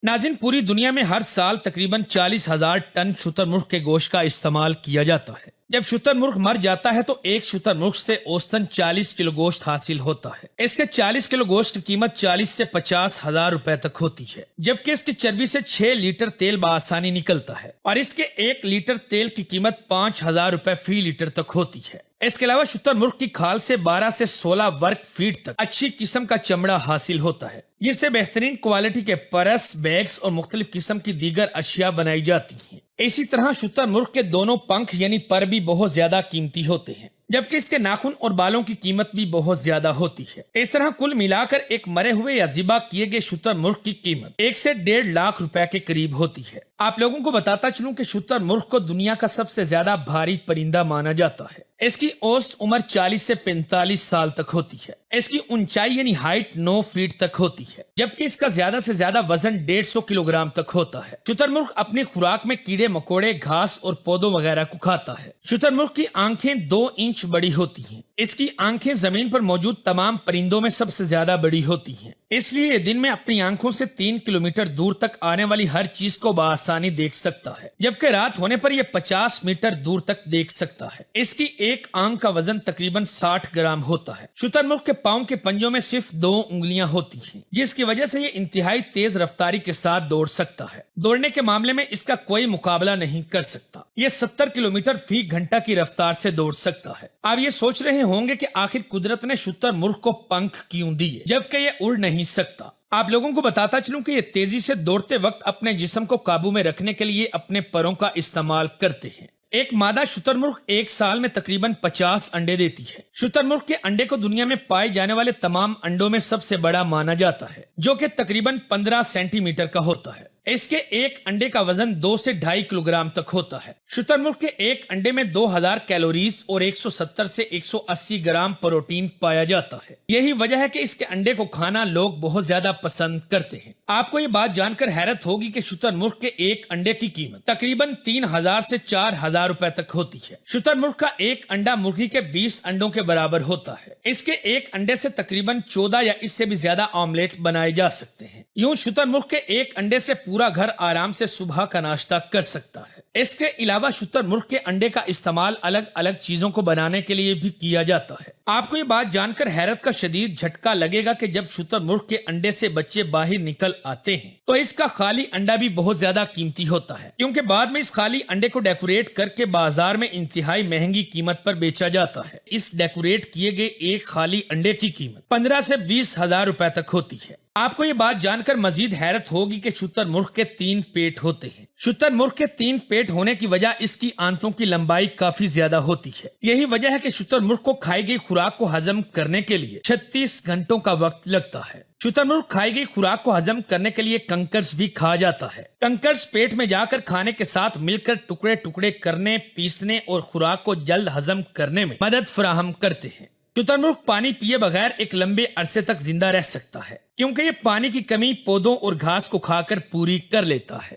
नाज़रीन, पूरी दुनिया में हर साल तकरीबन 40,000 टन शुतुरमुर्ग के गोश्त का इस्तेमाल किया जाता है। जब शुतुरमुर्ग मर जाता है तो एक शुतुरमुर्ग से औसतन 40 किलो गोश्त हासिल होता है। इसके 40 किलो गोश्त की कीमत 40 से 50,000 रुपए तक होती है, जबकि इसकी चर्बी से 6 लीटर तेल बआसानी निकलता है और इसके 1 लीटर तेल की कीमत 5,000 रुपए फी लीटर तक होती है। इसके अलावा शुतुरमुर्ग की खाल से 12 से 16 वर्ग फीट तक अच्छी किस्म का चमड़ा हासिल होता है, जिससे बेहतरीन क्वालिटी के परस, बैग्स और मुख्तलिफ किस्म की दीगर अशिया बनाई जाती हैं। इसी तरह शुतुरमुर्ग के दोनों पंख यानी पर भी बहुत ज्यादा कीमती होते हैं, जबकि इसके नाखून और बालों की कीमत भी बहुत ज्यादा होती है। इस तरह कुल मिलाकर एक मरे हुए या ज़िबा किए गए शुतुरमुर्ग की कीमत 1 से 1.5 लाख रुपए के करीब होती है। आप लोगों को बताता चलूं कि शुतुरमुर्ग को दुनिया का सबसे ज्यादा भारी परिंदा माना जाता है। इसकी औसत उम्र 40 से 45 साल तक होती है। इसकी ऊंचाई यानी हाइट 9 फीट तक होती है, जबकि इसका ज्यादा से ज्यादा वजन 150 किलोग्राम तक होता है। शुतुरमुर्ग अपनी खुराक में कीड़े मकोड़े, घास और पौधों वगैरह को खाता है। शुतुरमुर्ग की आंखें 2 इंच बड़ी होती हैं। इसकी आंखें जमीन पर मौजूद तमाम परिंदों में सबसे ज्यादा बड़ी होती हैं, इसलिए ये दिन में अपनी आंखों से 3 किलोमीटर दूर तक आने वाली हर चीज को बआसानी देख सकता है, जबकि रात होने पर यह 50 मीटर दूर तक देख सकता है। इसकी एक आंख का वजन तकरीबन 60 ग्राम होता है। शुतुरमुर्ग के पाँव के पंजों में सिर्फ 2 उंगलियां होती हैं, जिसकी वजह से ये इंतहाई तेज रफ्तारी के साथ दौड़ सकता है। दौड़ने के मामले में इसका कोई मुकाबला नहीं कर सकता। ये 70 किलोमीटर फी घंटा की रफ्तार से दौड़ सकता है। आप ये सोच रहे होंगे कि आखिर कुदरत ने शुतुरमुर्ग को पंख क्यों दिए, जबकि ये उड़ नहीं सकता। आप लोगों को बताता चलूं कि ये तेजी से दौड़ते वक्त अपने जिस्म को काबू में रखने के लिए अपने परों का इस्तेमाल करते हैं। एक मादा शुतुरमुर्ग एक साल में तकरीबन 50 अंडे देती है। शुतुरमुर्ग के अंडे को दुनिया में पाए जाने वाले तमाम अंडों में सबसे बड़ा माना जाता है, जो कि तकरीबन 15 सेंटीमीटर का होता है। इसके एक अंडे का वजन 2 से 2.5 किलोग्राम तक होता है। शुतुरमुर्ग के एक अंडे में 2000 कैलोरीज और 170 से 180 ग्राम प्रोटीन पाया जाता है। यही वजह है कि इसके अंडे को खाना लोग बहुत ज्यादा पसंद करते हैं। आपको ये बात जानकर हैरत होगी कि शुतुरमुर्ग के एक अंडे की कीमत तकरीबन 3000 से 4000 रुपए तक होती है। शुतुरमुर्ग का एक अंडा मुर्गी के 20 अंडों के बराबर होता है। इसके एक अंडे से तकरीबन 14 या इससे भी ज्यादा ऑमलेट बनाए जा सकते हैं। यूं शुतुरमुर्ग के एक अंडे से पूरा घर आराम से सुबह का नाश्ता कर सकता है। इसके अलावा शुतुरमुर्ग के अंडे का इस्तेमाल अलग अलग चीजों को बनाने के लिए भी किया जाता है। आपको ये बात जानकर हैरत का शदीद झटका लगेगा कि जब शुतुरमुर्ग के अंडे से बच्चे बाहर निकल आते हैं तो इसका खाली अंडा भी बहुत ज्यादा कीमती होता है, क्योंकि बाद में इस खाली अंडे को डेकोरेट करके बाजार में इंतहाई महंगी कीमत पर बेचा जाता है। इस डेकोरेट किए गए एक खाली अंडे की कीमत 15 से 20,000 रुपए तक होती है। आपको ये बात जानकर मजीद हैरत होगी कि शुतुरमुर्ग के 3 पेट होते हैं। शुतुरमुर्ग के 3 पेट होने की वजह इसकी आंतों की लंबाई काफी ज्यादा होती है। यही वजह है कि शुतुरमुर्ग को खाई गई खुराक को हजम करने के लिए 36 घंटों का वक्त लगता है। शुतुरमुर्ग खाई गई खुराक को हजम करने के लिए कंकर्स भी खा जाता है। कंकर्स पेट में जाकर खाने के साथ मिलकर टुकड़े टुकड़े करने, पीसने और खुराक को जल्द हजम करने में मदद फराहम करते हैं। शुतुरमुर्ग पानी पिए बगैर एक लंबे अरसे तक जिंदा रह सकता है, क्योंकि ये पानी की कमी पौधों और घास को खाकर पूरी कर लेता है।